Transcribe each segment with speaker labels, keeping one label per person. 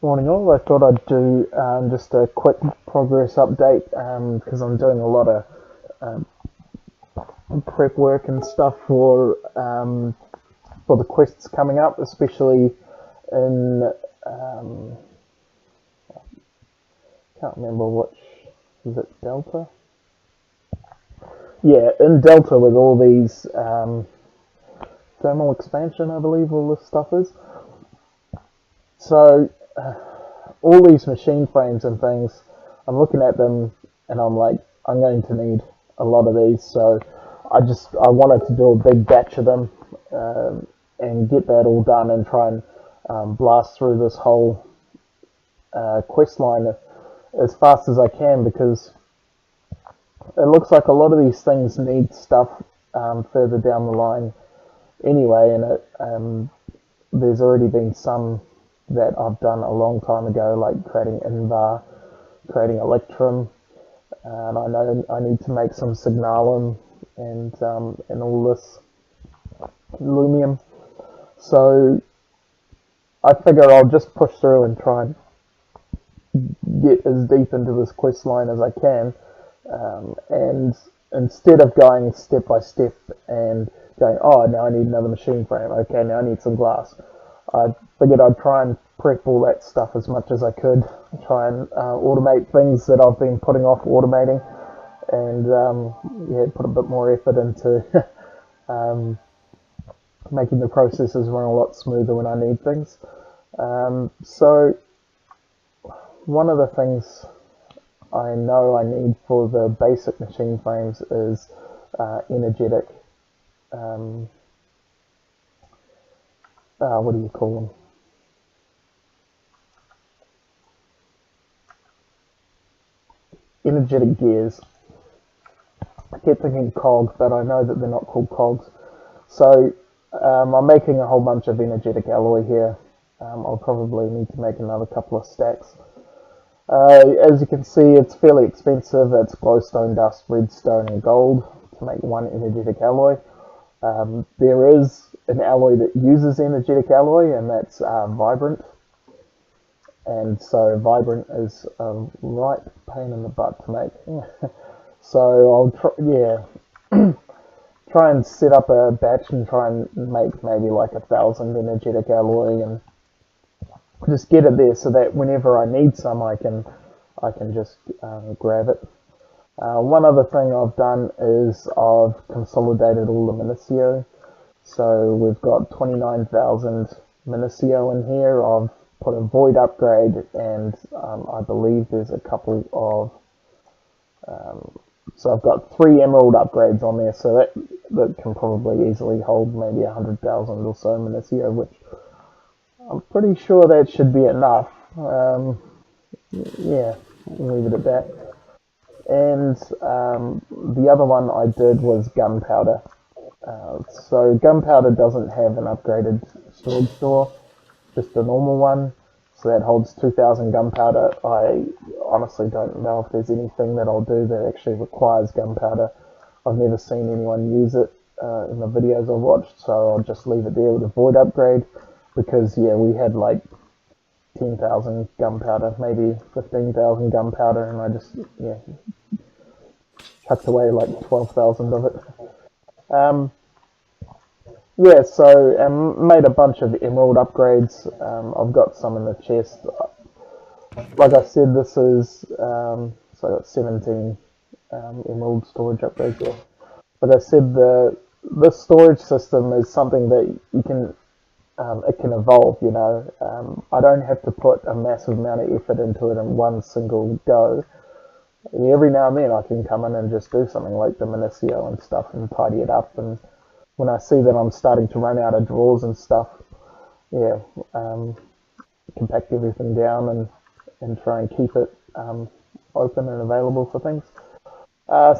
Speaker 1: Morning all, I thought I'd do just a quick progress update because I'm doing a lot of prep work and stuff for the quests coming up, especially in can't remember which, is it Delta? Yeah, in Delta with all these thermal expansion, I believe all this stuff is. So all these machine frames and things, I'm looking at them and I'm like, I'm going to need a lot of these. So I wanted to do a big batch of them and get that all done and try and blast through this whole quest line as fast as I can, because it looks like a lot of these things need stuff further down the line anyway, and there's already been some that I've done a long time ago, like creating Invar, creating Electrum, and I know I need to make some Signalum and all this Lumium. So I figure I'll just push through and try and get as deep into this quest line as I can, and instead of going step by step and going, oh, now I need another machine frame, okay, now I need some glass, I figured I'd try and prep all that stuff as much as I could, try and automate things that I've been putting off automating, and put a bit more effort into making the processes run a lot smoother when I need things. So one of the things I know I need for the basic machine frames is energetic. What do you call them? Energetic gears. I keep thinking cogs, but I know that they're not called cogs. So I'm making a whole bunch of energetic alloy here. I'll probably need to make another couple of stacks. As you can see, it's fairly expensive. It's glowstone dust, redstone, and gold to make one energetic alloy. There is an alloy that uses energetic alloy, and that's Vibrant. And so Vibrant is a right pain in the butt to make. So I'll try and set up a batch and try and make maybe like 1,000 energetic alloy and just get it there so that whenever I need some, I can just grab it. One other thing I've done is I've consolidated all the Minicio. So we've got 29,000 Minicio in here. I've put a Void upgrade, and I believe there's a couple of... so I've got 3 Emerald upgrades on there, so that can probably easily hold maybe 100,000 or so Minicio, which I'm pretty sure that should be enough. Yeah, we'll leave it at that. And the other one I did was gunpowder. So gunpowder doesn't have an upgraded storage door, just a normal one. So that holds 2,000 gunpowder. I honestly don't know if there's anything that I'll do that actually requires gunpowder. I've never seen anyone use it in the videos I've watched, so I'll just leave it there with a void upgrade, because yeah, we had like 10,000 gunpowder, maybe 15,000 gunpowder, and I just chucked away like 12,000 of it. So made a bunch of emerald upgrades. I've got some in the chest. Like I said, this is so I got 17 emerald storage upgrades there. But I said this storage system is something that you can it can evolve. I don't have to put a massive amount of effort into it in one single go. Every now and then I can come in and just do something like the Minicio and stuff and tidy it up, and when I see that I'm starting to run out of drawers and stuff, compact everything down and try and keep it open and available for things.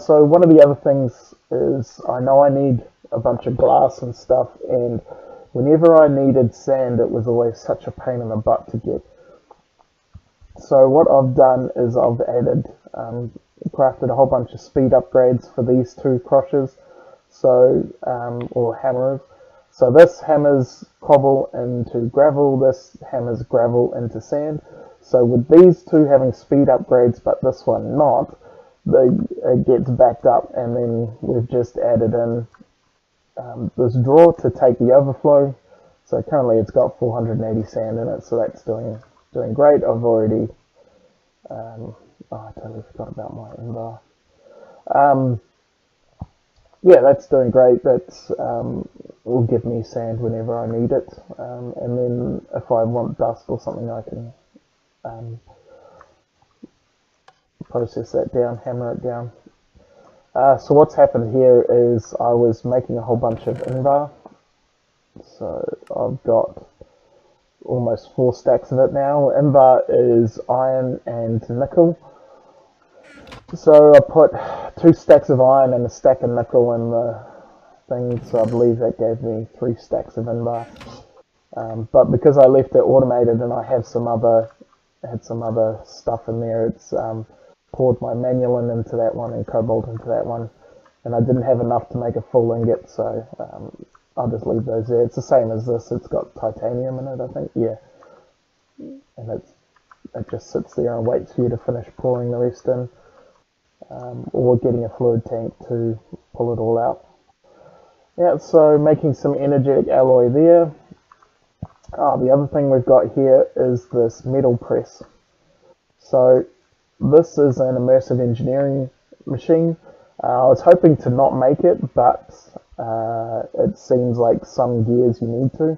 Speaker 1: So one of the other things is I know I need a bunch of glass and stuff, and whenever I needed sand, it was always such a pain in the butt to get. So what I've done is I've crafted a whole bunch of speed upgrades for these 2 crushers, or hammers. So this hammers cobble into gravel, this hammers gravel into sand. So with these two having speed upgrades, but this one not, it gets backed up, and then we've just added in this drawer to take the overflow. So currently it's got 480 sand in it, so that's doing great. I've already, oh, I totally forgot about my invar. Yeah, that's doing great. That's will give me sand whenever I need it, and then if I want dust or something, I can process that down, hammer it down. So what's happened here is I was making a whole bunch of invar. So I've got almost 4 stacks of it now. Invar is iron and nickel. So I put 2 stacks of iron and a stack of nickel in the thing, so I believe that gave me 3 stacks of invar. But because I left it automated and I have had some other stuff in there, it's poured my manualin into that one and cobalt into that one, and I didn't have enough to make a full ingot, so I'll just leave those there. It's the same as this. It's got titanium in it, I think. Yeah, and it just sits there and waits for you to finish pouring the rest in, or getting a fluid tank to pull it all out. Yeah, so making some energetic alloy there. The other thing we've got here is this metal press. So this is an immersive engineering machine. I was hoping to not make it, but it seems like some gears you need to.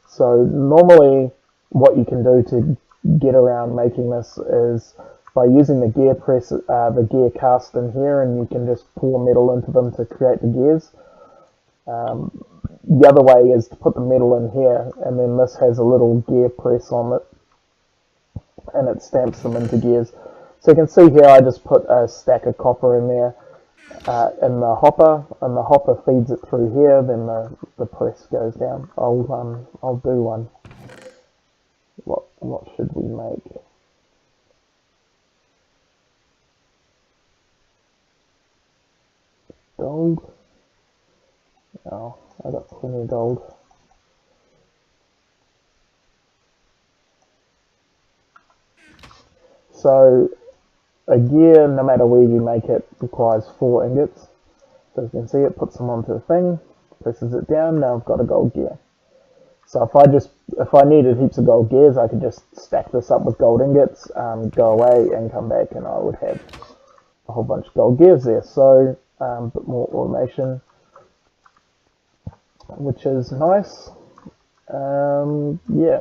Speaker 1: So normally what you can do to get around making this is by using the gear press, the gear cast in here, and you can just pour metal into them to create the gears. The other way is to put the metal in here, and then this has a little gear press on it, and it stamps them into gears. So you can see here I just put a stack of copper in there in the hopper, and the hopper feeds it through here, then the press goes down. I'll do one. What should we make? Gold? Oh, I got plenty of gold. So a gear, no matter where you make it, requires 4 ingots. So you can see it puts them onto the thing, presses it down. Now I've got a gold gear. So if I needed heaps of gold gears, I could just stack this up with gold ingots, go away and come back, and I would have a whole bunch of gold gears there. So a bit more automation, which is nice. Yeah.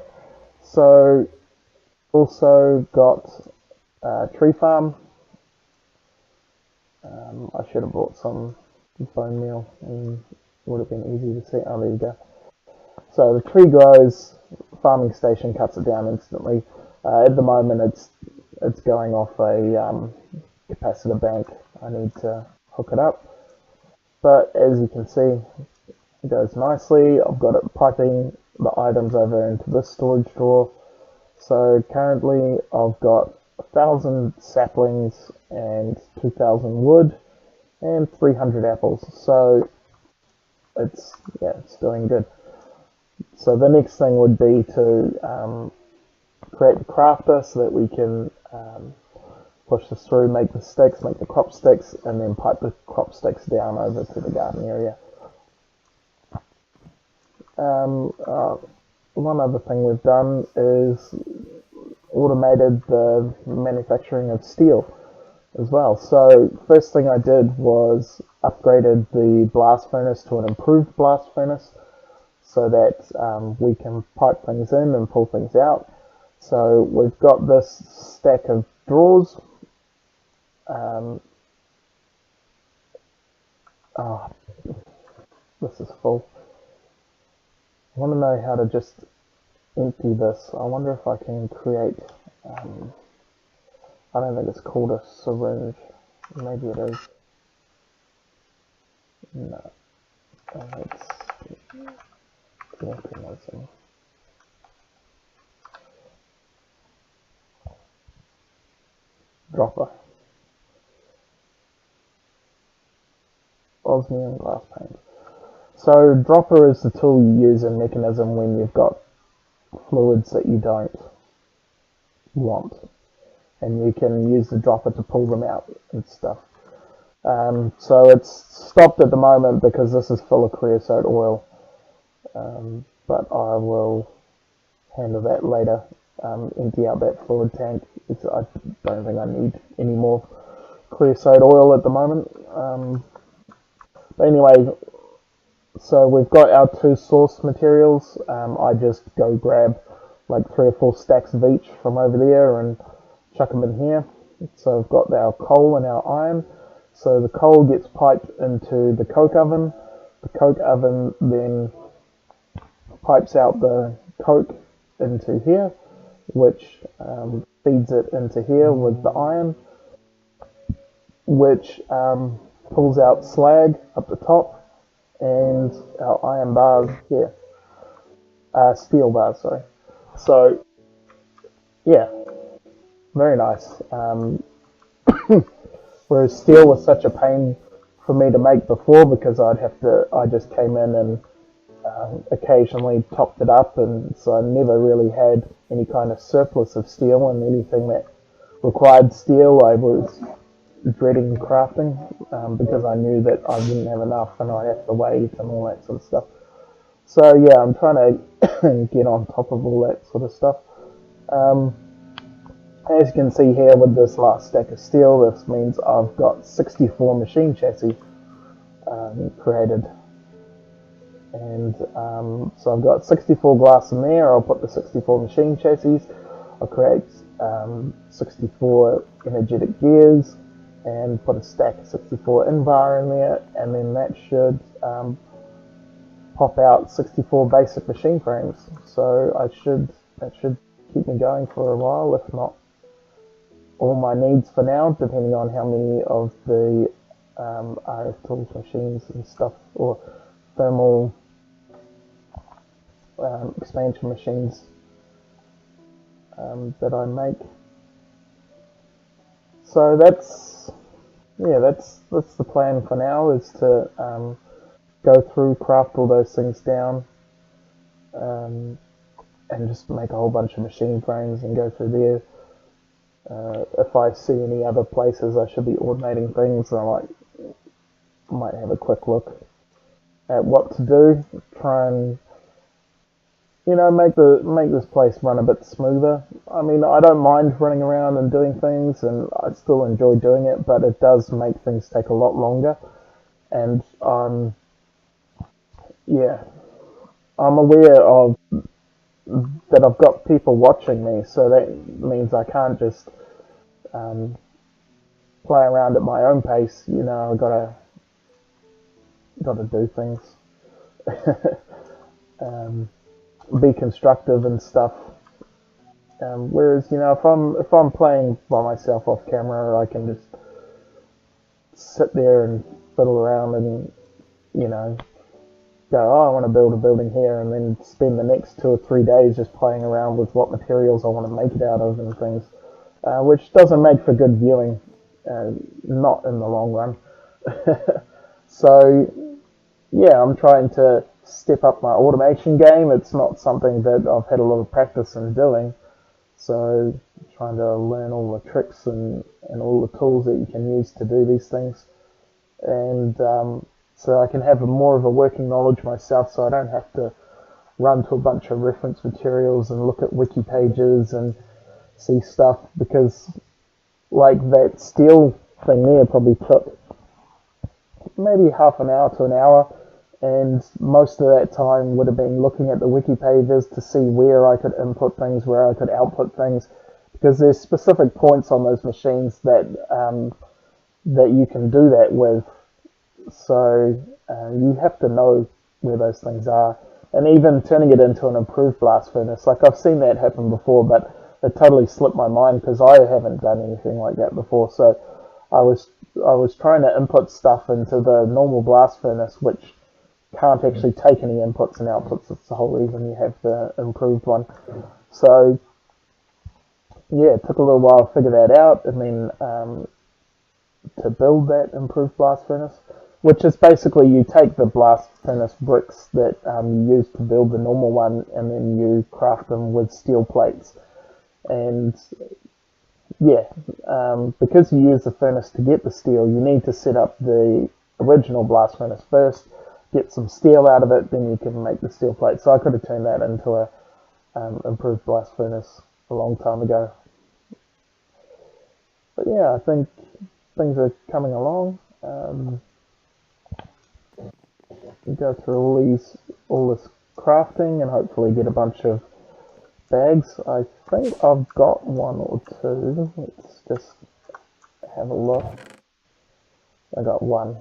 Speaker 1: So also got tree farm. I should have brought some bone meal, and it would have been easy to see. Oh, there you go. So the tree grows, farming station cuts it down instantly. At the moment it's going off a capacitor bank. I need to hook it up. But as you can see, it goes nicely. I've got it piping the items over into this storage drawer. So currently I've got 1,000 saplings and 2,000 wood and 300 apples. So it's doing good. So the next thing would be to create the crafter so that we can push this through, make the sticks, make the crop sticks, and then pipe the crop sticks down over to the garden area. One other thing we've done is automated the manufacturing of steel as well. So first thing I did was upgraded the blast furnace to an improved blast furnace so that we can pipe things in and pull things out. So we've got this stack of drawers. This is full. I want to know how to just empty this. I wonder if I can create, I don't think it's called a syringe. Maybe it is. No. It's mechanism. Dropper. Osmium glass paint. So dropper is the tool you use in Mechanism when you've got fluids that you don't want, and you can use the dropper to pull them out and stuff. So it's stopped at the moment because this is full of creosote oil, but I will handle that later. Empty out that fluid tank. I don't think I need any more creosote oil at the moment. But anyway, so we've got our two source materials. I just go grab like 3 or 4 stacks of each from over there and chuck them in here. So I've got our coal and our iron. So the coal gets piped into the coke oven. The coke oven then pipes out the coke into here, which feeds it into here with the iron, which pulls out slag up the top and our iron bars here. Steel bars, sorry. So, yeah, very nice. Whereas steel was such a pain for me to make before because I just came in and occasionally topped it up, and so I never really had any kind of surplus of steel, and anything that required steel I was dreading crafting because I knew that I didn't have enough and I'd have to wait and all that sort of stuff. So yeah, I'm trying to get on top of all that sort of stuff. As you can see here with this last stack of steel, this means I've got 64 machine chassis created. And so I've got 64 glass in there. I'll put the 64 machine chassis. I'll create 64 energetic gears and put a stack of 64 Invar in there, and then that should pop out 64 basic machine frames. So that should keep me going for a while, if not all my needs for now, depending on how many of the RF Tools machines and stuff, or thermal expansion machines that I make. So that's the plan for now, is to go through, craft all those things down, and just make a whole bunch of machine frames and go through there. If I see any other places I should be automating things, I might have a quick look at what to do, try and make this place run a bit smoother. I mean, I don't mind running around and doing things, and I still enjoy doing it, but it does make things take a lot longer. And I'm aware of that I've got people watching me, so that means I can't just play around at my own pace. I've gotta do things. Be constructive and stuff. Whereas if I'm playing by myself off camera, I can just sit there and fiddle around and go, I want to build a building here, and then spend the next 2 or 3 days just playing around with what materials I want to make it out of and things, which doesn't make for good viewing, not in the long run. So yeah, I'm trying to step up my automation game. It's not something that I've had a lot of practice in doing, so trying to learn all the tricks and all the tools that you can use to do these things, and so I can have more of a working knowledge myself, so I don't have to run to a bunch of reference materials and look at wiki pages and see stuff, because like that steel thing there probably took maybe half an hour to an hour, and most of that time would have been looking at the wiki pages to see where I could input things, where I could output things, because there's specific points on those machines that you can do that with. So you have to know where those things are, and even turning it into an improved blast furnace. Like, I've seen that happen before, but it totally slipped my mind because I haven't done anything like that before. So I was trying to input stuff into the normal blast furnace, which can't actually take any inputs and outputs. That's the whole reason you have the improved one. So yeah, it took a little while to figure that out, and then to build that improved blast furnace. which is basically you take the blast furnace bricks that you use to build the normal one, and then you craft them with steel plates. And yeah, because you use the furnace to get the steel, you need to set up the original blast furnace first, get some steel out of it, then you can make the steel plate. So I could have turned that into a improved blast furnace a long time ago. But yeah, I think things are coming along. Go through all this crafting, and hopefully get a bunch of bags. I think I've got one or two. Let's just have a look. I got one.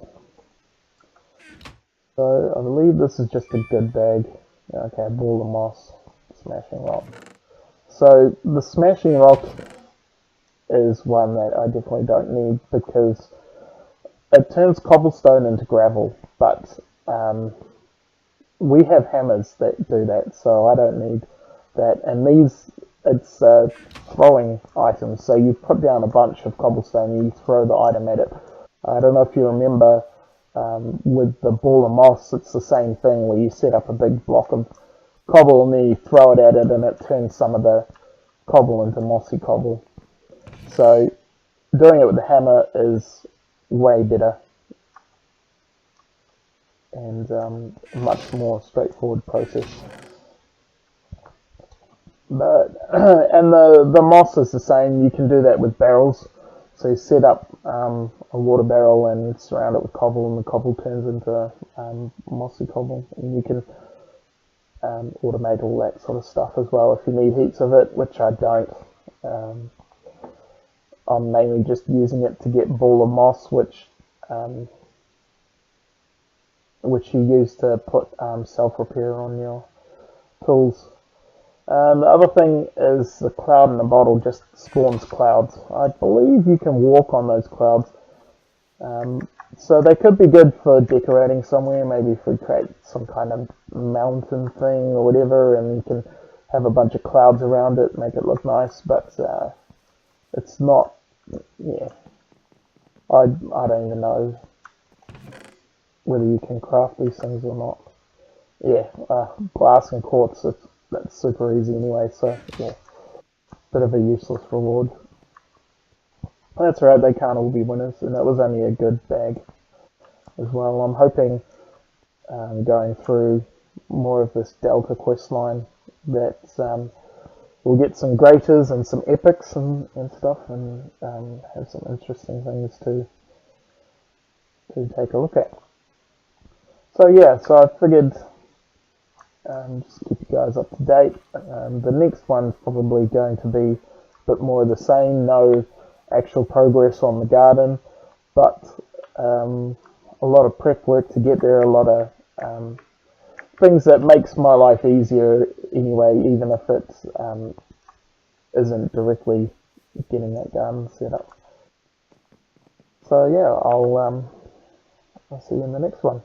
Speaker 1: So I believe this is just a good bag. Okay, ball of moss, smashing rock. So the smashing rock is one that I definitely don't need because it turns cobblestone into gravel, but we have hammers that do that, so I don't need that. And these, it's throwing items, so you put down a bunch of cobblestone and you throw the item at it. I don't know if you remember with the ball of moss, it's the same thing where you set up a big block of cobble and then you throw it at it and it turns some of the cobble into mossy cobble. So doing it with the hammer is way better and a much more straightforward process. But and the moss is the same. You can do that with barrels. So you set up a water barrel and surround it with cobble, and the cobble turns into mossy cobble, and you can automate all that sort of stuff as well if you need heaps of it, which I don't. I'm mainly just using it to get ball of moss, which you use to put self-repair on your tools. The other thing is the cloud in the bottle just spawns clouds. I believe you can walk on those clouds. So they could be good for decorating somewhere, maybe if we create some kind of mountain thing or whatever, and you can have a bunch of clouds around it, make it look nice, but it's not, yeah, I don't even know whether you can craft these things or not. Yeah, glass and quartz, that's super easy anyway, so yeah, bit of a useless reward. That's right, they can't all be winners, and that was only a good bag as well. I'm hoping going through more of this Delta quest line that we'll get some greaters and some epics and stuff, and have some interesting things to take a look at. So yeah, so I figured just keep you guys up to date. The next one's probably going to be a bit more of the same, no actual progress on the garden, but a lot of prep work to get there, a lot of things that makes my life easier anyway, even if it isn't directly getting that garden set up. So yeah, I'll see you in the next one.